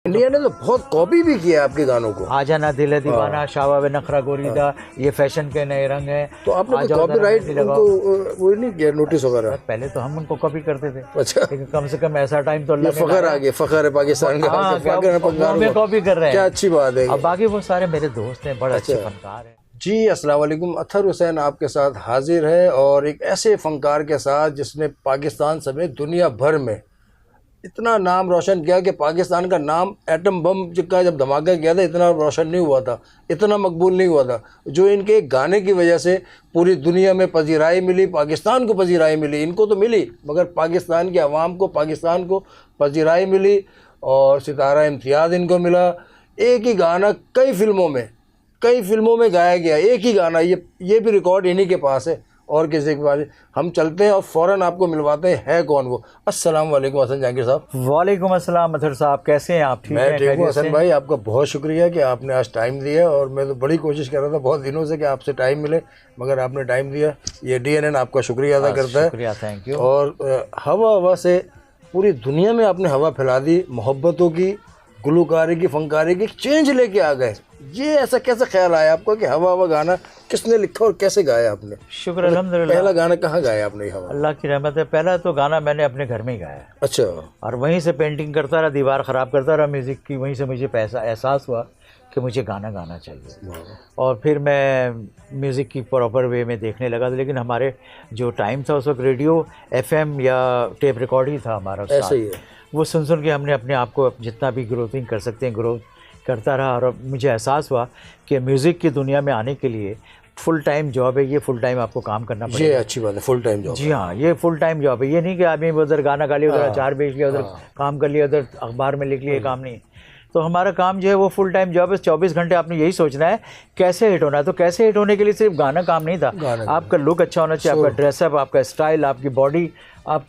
India ने तो बहुत कॉपी भी किया आपके गानों को। आजा ना दिल है दीवाना, शावा वे नखरा गोरीदा, ये फैशन के नए रंग हैं। तो आपने तो कॉपीराइट उनको वो नहीं किया, नोटिस वगैरह? पहले तो हम उनको कॉपी करते थे। अच्छा, लेकिन कम से कम ऐसा टाइम तो अल्लाह ने फखर आ गया, फखर है पाकिस्तान का, हमें कॉपी कर रहे हैं। क्या अच्छी बात है। अब बाकी वो सारे मेरे दोस्त हैं, बड़े अच्छे फनकार हैं। जी अस्सलाम वालेकुम, अतहर हुसैन आपके साथ हाजिर है और एक ऐसे फनकार के साथ जिसने पाकिस्तान समेत दुनिया भर में इतना नाम रोशन किया कि पाकिस्तान का नाम एटम बम का जब धमाका किया था इतना रोशन नहीं हुआ था, इतना मकबूल नहीं हुआ था। जो इनके गाने की वजह से पूरी दुनिया में पजीराई मिली, पाकिस्तान को पजीराई मिली, इनको तो मिली मगर पाकिस्तान की आवाम को, पाकिस्तान को पजीराई मिली और सितारा इम्तियाज़ इनको मिला। एक ही गाना कई फिल्मों में गाया गया, एक ही गाना, ये भी रिकॉर्ड इन्हीं के पास है और किसी के पास। हम चलते हैं और फ़ौरन आपको मिलवाते हैं, है कौन वो। अस्सलाम वालेकुम हसन जहांगीर साहब। वालेकुम अस्सलाम अतहर साहब, कैसे हैं आप? ठीक मैं ठीक हूँ हसन भाई, आपका बहुत शुक्रिया कि आपने आज टाइम दिया और मैं तो बड़ी कोशिश कर रहा था बहुत दिनों से कि आपसे टाइम मिले मगर आपने टाइम दिया। ये DNN आपका शुक्रिया अदा करता है। शुक्रिया, थैंक यू। और हवा से पूरी दुनिया में आपने हवा फैला दी, मोहब्बतों की, गुलकारी की, फनकारी की चेंज लेके आ गए। ये ऐसा कैसे ख्याल आया आपको कि हवा गाना किसने लिखा और कैसे गाया आपने? शुक्र अल्हम्दुलिल्लाह। पहला गाना कहाँ गाया आपने हवा? अल्लाह की रहमत है, पहला तो गाना मैंने अपने घर में ही गाया। अच्छा। और वहीं से पेंटिंग करता रहा, दीवार ख़राब करता रहा म्यूज़िक की, वहीं से मुझे पैसा एहसास हुआ कि मुझे गाना गाना चाहिए। और फिर मैं म्यूज़िक की प्रॉपर वे में देखने लगा। लेकिन हमारे जो टाइम था उस वक्त रेडियो FM या टेप रिकॉर्ड ही था हमारा। ऐसा ही है। वो सुन के हमने अपने आप को जितना भी ग्रोथिंग कर सकते हैं ग्रोथ करता रहा। और मुझे एहसास हुआ कि म्यूज़िक की दुनिया में आने के लिए फुल टाइम जॉब है, ये फुल टाइम आपको काम करना पड़ेगा। ये अच्छी बात है, फुल टाइम जॉब। जी हाँ, ये फुल टाइम जॉब है। ये नहीं कि आदमी उधर गाना गा लिया, उधर अचार बेच लिया, उधर काम कर लिया, उधर अखबार में लिख लिया, काम नहीं। तो हमारा काम जो है वो फुल टाइम जॉब है। 24 घंटे आपने यही सोचना है कैसे हिट होना है। तो कैसे हिट होने के लिए सिर्फ गाना काम नहीं था, आपका लुक अच्छा होना चाहिए, आपका ड्रेसअप, आपका स्टाइल, आपकी बॉडी, आप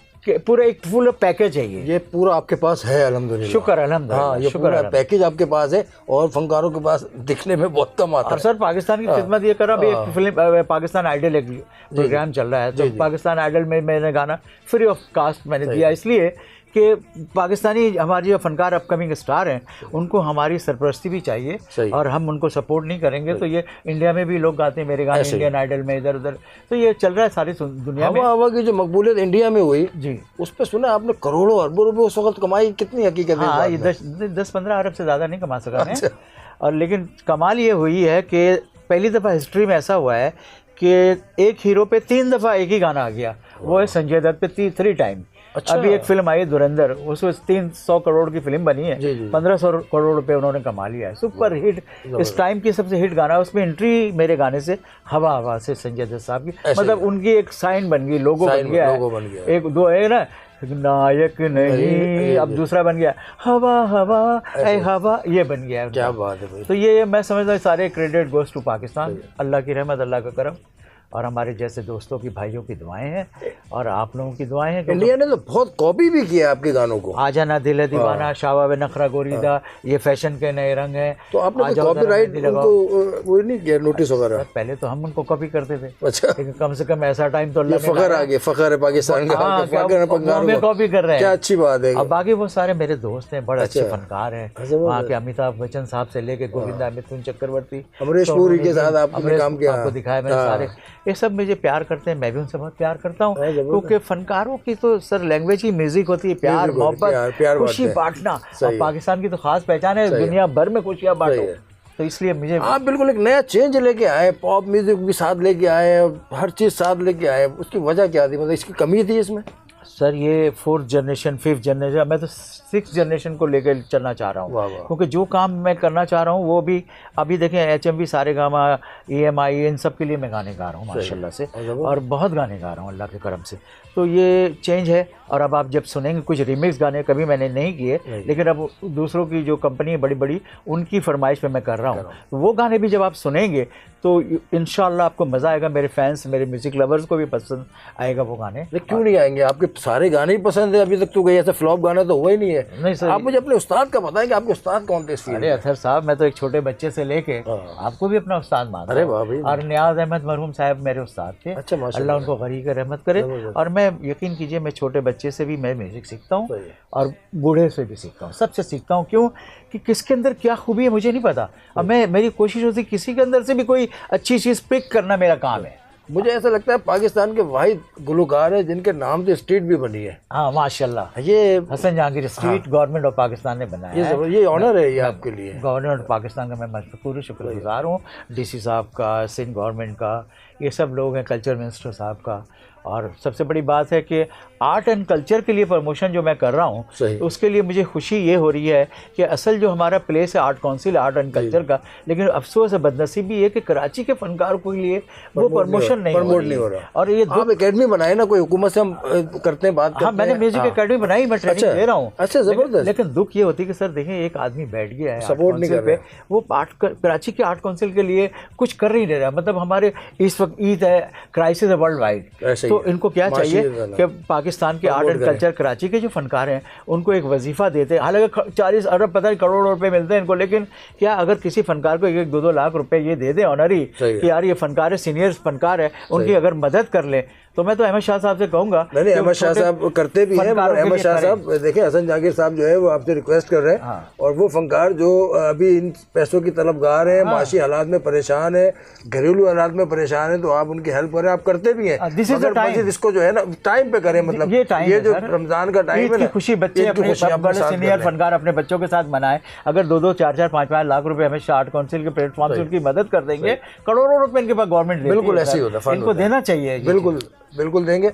पूरा एक फुल पैकेज है। ये पूरा आपके पास है अल्हम्दुलिल्लाह। शुक्र अल्हम्दुलिल्लाह। हाँ, ये पूरा पैकेज आपके पास है और फनकारों के पास दिखने में बहुत कम आता है। और सर पाकिस्तान की खिदमत ये कर रहा हूँ। अभी एक फिल्म पाकिस्तान आइडल एक प्रोग्राम चल रहा है, तो पाकिस्तान आइडल में मैंने गाना फ्री ऑफ कास्ट मैंने दिया, इसलिए कि पाकिस्तानी हमारे जो फनकार अपकमिंग स्टार हैं उनको हमारी सरपरस्ती भी चाहिए और हम उनको सपोर्ट नहीं करेंगे तो ये इंडिया में भी लोग गाते हैं मेरे गाने इंडियन आइडल में, इधर उधर। तो ये चल रहा है सारी दुनिया में। हवा की जो मकबूलियत इंडिया में हुई जी, उस पर सुना आपने करोड़ों अरबों रुपए उस वक्त कमाई, कितनी हकीकत है? हाँ, ये 10-15 अरब से ज़्यादा नहीं कमा सका मैं। और लेकिन कमाल ये हुई है कि पहली दफ़ा हिस्ट्री में ऐसा हुआ है कि एक हीरो पे 3 दफ़ा एक ही गाना आ गया, वो है संजय दत्त पे 3 टाइम। अच्छा। अभी एक फिल्म आई धुरंधर, उसमें 300 करोड़ की फिल्म बनी है, 1500 करोड़ रुपए उन्होंने कमा लिया है। सुपर हिट, इस टाइम की सबसे हिट गाना। उसमें एंट्री मेरे गाने से हवा से संजय दत्त साहब की, मतलब उनकी एक साइन बन गई, लोगो बन गया है। एक दो है ना, नायक नहीं, अब दूसरा बन गया हवा ऐ हवा, ये बन गया। क्या बात है भाई। तो ये मैं समझता हूँ सारे क्रेडिट गोज टू पाकिस्तान। अल्लाह की रहमत, अल्लाह का करम और हमारे जैसे दोस्तों की, भाइयों की दुआएं हैं और आप लोगों की दुआएं हैं। इंडिया ने तो बहुत कॉपी भी किया आपके गानों को। आजा ना दिल है दीवाना, शावा वे नखरा गोरीदा, ये फैशन के नए रंग हैं। तो आपने तो कॉपीराइट उनको वो नहीं किया, नोटिस वगैरह? पहले तो हम उनको कॉपी करते थे। अच्छा। लेकिन कम से कम ऐसा टाइम तो अल्लाह ने फखर आ गया, फखर है पाकिस्तान का, हमें कॉपी कर रहे हैं। क्या अच्छी बात है। अब बाकी वो सारे मेरे दोस्त हैं, बड़े अच्छे फनकार हैं। वहाँ के अमिताभ बच्चन साहब से लेके गोविंदा, मिथुन चक्रवर्ती, अमरीश पुरी के साथ आपने काम किया, आपको दिखाया मैंने सारे। ये सब मुझे प्यार करते हैं, मैं भी उनसे बहुत प्यार करता हूँ क्योंकि फनकारों की तो सर लैंग्वेज ही म्यूजिक होती है, प्यार, मोहब्बत, खुशी बांटना। और पाकिस्तान की तो खास पहचान है, दुनिया भर में खुशियाँ बांटो। तो इसलिए मुझे आप बिल्कुल एक नया चेंज लेके आए, पॉप म्यूजिक भी साथ लेके आए, हर चीज़ साथ लेके आए। उसकी वजह क्या थी, मतलब इसकी कमी थी इसमें? सर ये 4th जनरेशन 5th जनरेशन, मैं तो 6th जनरेशन को लेकर चलना चाह रहा हूँ क्योंकि जो काम मैं करना चाह रहा हूँ वो भी अभी देखें HMV, सारेगामा, EMI, इन सब के लिए मैं गाने गा रहा हूँ माशाल्लाह से, और बहुत गाने गा रहा हूँ अल्लाह के करम से। तो ये चेंज है। और अब आप जब सुनेंगे कुछ रिमिक्स गाने कभी मैंने नहीं किए, लेकिन अब दूसरों की जो कंपनी है बड़ी बड़ी, उनकी फरमाइश पे मैं कर रहा हूँ। वो गाने भी जब आप सुनेंगे तो इंशाल्लाह आपको मज़ा आएगा। मेरे फैंस, मेरे म्यूज़िक लवर्स को भी पसंद आएगा वो गाने। क्यों नहीं आएंगे? आपके सारे गाने ही पसंद है अभी तक तो, कोई ऐसा फ्लॉप गाना तो हुआ ही नहीं है। नहीं सर, आप मुझे अपने उस्ताद का बताएं कि आपके उस्ताद कौन थे इस फील्ड में? अरे अतहर साहब, मैं तो एक छोटे बच्चे से लेके आपको भी अपना उस्ताद मानता अरे हूं। वाह भाई। और नियाज अहमद मरहूम साहब मेरे उस्ताद थे। अच्छा, माशाल्लाह। अल्लाह उनको गरीक रहमत करे। और मैं यकीन कीजिए, मैं छोटे बच्चे से भी मैं म्यूज़िक सीखता हूँ और बूढ़े से भी सीखता हूँ, सबसे सीखता हूँ। क्यों कि किसके अंदर क्या खूबी है मुझे नहीं पता। अब मेरी कोशिश होती है किसी के अंदर से भी कोई अच्छी चीज़ पिक करना मेरा काम है। मुझे ऐसा लगता है पाकिस्तान के वाहिद गुलकार है जिनके नाम से स्ट्रीट भी बनी है। हाँ माशाल्लाह, ये Hasan Jahangir street government of Pakistan ने बनाया है। ये ऑनर है ये आपके लिए। गवर्नमेंट ऑफ पाकिस्तान का मैं मशकूर शुक्रगुजार हूँ, डीसी साहब का, सिंध गवर्नमेंट का, ये सब लोग हैं, कल्चर मिनिस्टर साहब का। और सबसे बड़ी बात है कि आर्ट एंड कल्चर के लिए प्रमोशन जो मैं कर रहा हूँ, तो उसके लिए मुझे खुशी ये हो रही है कि असल जो हमारा प्लेस है art council art and culture का, लेकिन अफसोस है, बदनसीबी है कि कराची के फनकारों के लिए वो प्रमोशन नहीं हो रहा। और ये आप एकेडमी बनाए ना, कोई हुकूमत से हम करते हैं बात करते हैं। हाँ, मैंने म्यूजिक एकेडमी बनाई, मैं ट्रेनिंग दे रहा हूँ। अच्छा, जबरदस्त। लेकिन दुख ये होती है कि सर देखिए, एक आदमी बैठ गया है सपोर्ट नहीं कर पे, वो कराची के आर्ट काउंसिल के लिए कुछ कर नहीं रहा। मतलब हमारे इस वक्त ईद है, क्राइसिस है वर्ल्ड वाइड, तो इनको क्या चाहिए कि पाकिस्तान के आर्ट एंड कल्चर कराची के जो फनकार हैं उनको एक वजीफा देते हैं। हालांकि 40 अरब पता नहीं करोड़ रुपए मिलते हैं इनको, लेकिन क्या अगर किसी फनकार को 1-2 लाख रुपए ये दे दें ऑनरी कि यार ये फनकार है, सीनियर फनकार है, उनकी अगर मदद कर ले, तो मैं तो अहमद शाह साहब से कहूंगा। नहीं, अहमद शाह साहब करते भी हैं। अहमद शाह साहब देखिए, हसन जहांगीर साहब जो है वो आपसे रिक्वेस्ट कर रहे हैं, और वो फनकार जो अभी इन पैसों की तलबगार हैं, माशी हालात में परेशान है, घरेलू हालात में परेशान है, तो आप उनकी हेल्प करें। आप करते भी हैं, मगर इसको जो है ना टाइम पे करें। मतलब ये जो रमजान का टाइम है ना, खुशी बच्चे अपने सीनियर फनकार अपने बच्चों के साथ मनाए। अगर 2-2, 4-4, 5-5 लाख रुपए हमें आर्ट काउंसिल के प्लेटफॉर्म से उनकी मदद कर देंगे, करोड़ों रुपए इनके पास गवर्नमेंट बिल्कुल ऐसे ही होता है, इनको देना चाहिए। बिल्कुल देंगे।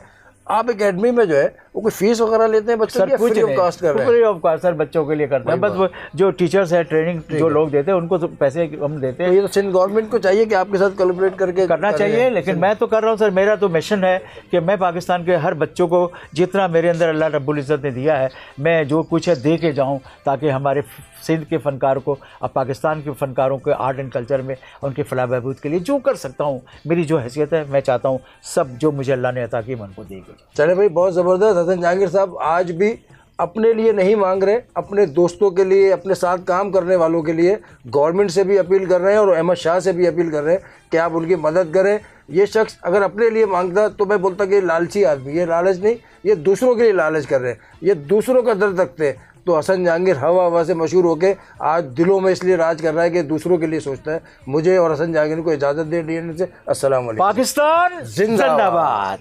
आप एकेडमी में जो है वो कोई फीस वगैरह लेते हैं बच्चों की, फ्री ऑफ कॉस्ट कर रहे हैं? फ्री ऑफ कॉस्ट सर, बच्चों के लिए करते हैं। बस वो जो टीचर्स है, ट्रेनिंग जो लोग देते हैं, उनको तो पैसे हम देते हैं। तो ये तो सिंध गवर्नमेंट को चाहिए कि आपके साथ कोलैबोरेट करके करना चाहिए, लेकिन मैं तो कर रहा हूँ सर। मेरा तो मिशन है कि मैं पाकिस्तान के हर बच्चों को जितना मेरे अंदर अल्लाह रब्बुल इज़्ज़त ने दिया है, मैं जो कुछ है दे के जाऊँ, ताकि हमारे सिंध के फनकारों को, अब पाकिस्तान के फनकारों के आर्ट एंड कल्चर में उनके फलाह बहबूद के लिए जो कर सकता हूँ, मेरी जो हैसियत है, मैं चाहता हूँ सब जो मुझे अल्लाह ने अता की मैं उनको दे के। चले भाई, बहुत ज़बरदस्त। हसन जहांगीर साहब आज भी अपने लिए नहीं मांग रहे, अपने दोस्तों के लिए, अपने साथ काम करने वालों के लिए गवर्नमेंट से भी अपील कर रहे हैं और अहमद शाह से भी अपील कर रहे हैं कि आप उनकी मदद करें। ये शख्स अगर अपने लिए मांगता तो मैं बोलता कि लालची आदमी, ये लालच नहीं, ये दूसरों के लिए लालच कर रहे हैं, ये दूसरों का दर्द रखते हैं। तो हसन जहांगीर हवा से मशहूर होके आज दिलों में इसलिए राज कर रहा है कि दूसरों के लिए सोचता है। मुझे और हसन जहांगीर को इजाज़त दे देने से अस्सलाम वालेकुम। पाकिस्तान जिंदाबाद।